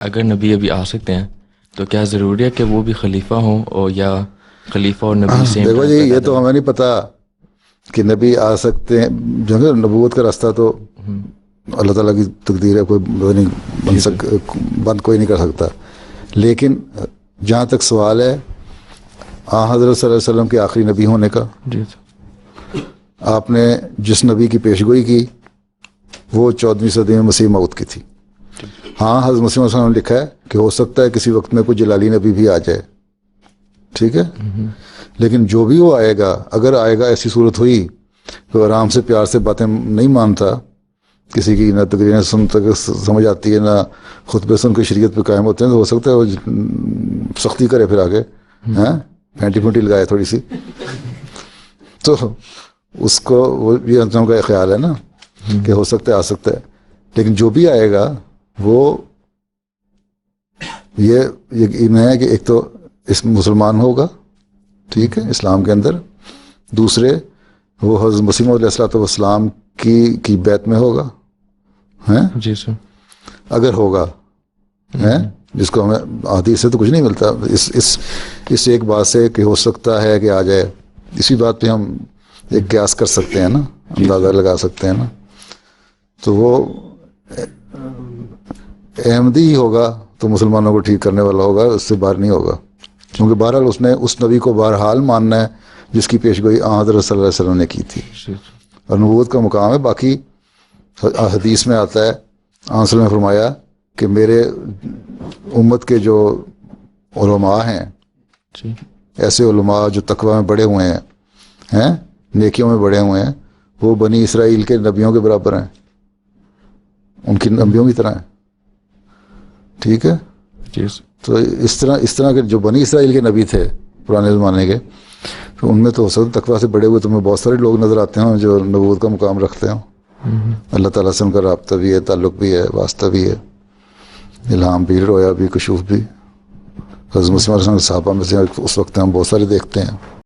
اگر نبی ابھی آ سکتے ہیں تو کیا ضروری ہے کہ وہ بھی خلیفہ ہوں اور یا خلیفہ اور نبی سیم دیکھو ٹائم جی، پہ یہ پیدا تو ہوں؟ ہمیں نہیں پتہ کہ نبی آ سکتے ہیں، جو ہے نبوت کا راستہ تو اللہ تعالیٰ کی تقدیر ہے، کوئی نہیں جی سر. بند کوئی نہیں کر سکتا. لیکن جہاں تک سوال ہے حضرت صلی اللہ علیہ وسلم کے آخری نبی ہونے کا، جی سر. آپ نے جس نبی کی پیشگوئی کی وہ 14ویں صدی میں مسیح موعود کی تھی. ہاں، حضرت مسیح علیہ وسلم نے لکھا ہے کہ ہو سکتا ہے کسی وقت میں کوئی جلالی نبی بھی آ جائے، ٹھیک ہے، لیکن جو بھی وہ آئے گا، اگر آئے گا ایسی صورت ہوئی تو آرام سے پیار سے باتیں نہیں مانتا، کسی کی نہ تقریریں سنتا سمجھ آتی ہے، نہ خطبے سن کے شریعت پہ قائم ہوتے ہیں، تو ہو سکتا ہے وہ سختی کرے پھر آگے، ہاں، پھینٹی پھونٹی لگائے تھوڑی سی، تو اس کو وہ بھی انسان کا خیال ہے نا کہ ہو سکتا ہے آ سکتا ہے. لیکن جو بھی آئے گا وہ یہ یقین ہے کہ ایک تو اس مسلمان ہوگا، ٹھیک ہے، اسلام کے اندر، دوسرے وہ حضرت مسیح علیہ الصلوۃ والسلام کی بیعت میں ہوگا، ہیں، جی سر. اگر ہوگا، ہیں، جس کو ہمیں حدیث سے تو کچھ نہیں ملتا، اس ایک بات سے کہ ہو سکتا ہے کہ آ جائے، اسی بات پہ ہم ایک قیاس کر سکتے ہیں نا، اندازہ لگا سکتے ہیں نا. تو وہ احمدی ہی ہوگا تو مسلمانوں کو ٹھیک کرنے والا ہوگا، اس سے باہر نہیں ہوگا، کیونکہ بہرحال اس نے اس نبی کو بہرحال ماننا ہے جس کی پیشگوئی حضرت صلی اللہ علیہ وسلم نے کی تھی، اور نبوت کا مقام ہے. باقی حدیث میں آتا ہے، آن صلی اللہ نے فرمایا کہ میرے امت کے جو علماء ہیں، جی. ایسے علماء جو تقوی میں بڑے ہوئے ہیں، نیکیوں میں بڑے ہوئے ہیں، وہ بنی اسرائیل کے نبیوں کے برابر ہیں، ان کی نبیوں کی طرح ہیں، ٹھیک ہے. جی سر. تو اس طرح کے جو بنی اسرائیل کے نبی تھے پرانے زمانے کے، تو ان میں تو ہو سکتا تقوی سے بڑے ہوئے تمہیں بہت سارے لوگ نظر آتے ہیں جو نبوت کا مقام رکھتے ہیں. اللہ تعالیٰ سے ان کا رابطہ بھی ہے، تعلق بھی ہے، واسطہ بھی ہے، الہام بھی، رویا بھی، کشوف بھی. حضرت مسیح علیہ السلام کے صحابہ میں سے اس وقت ہم بہت سارے دیکھتے ہیں.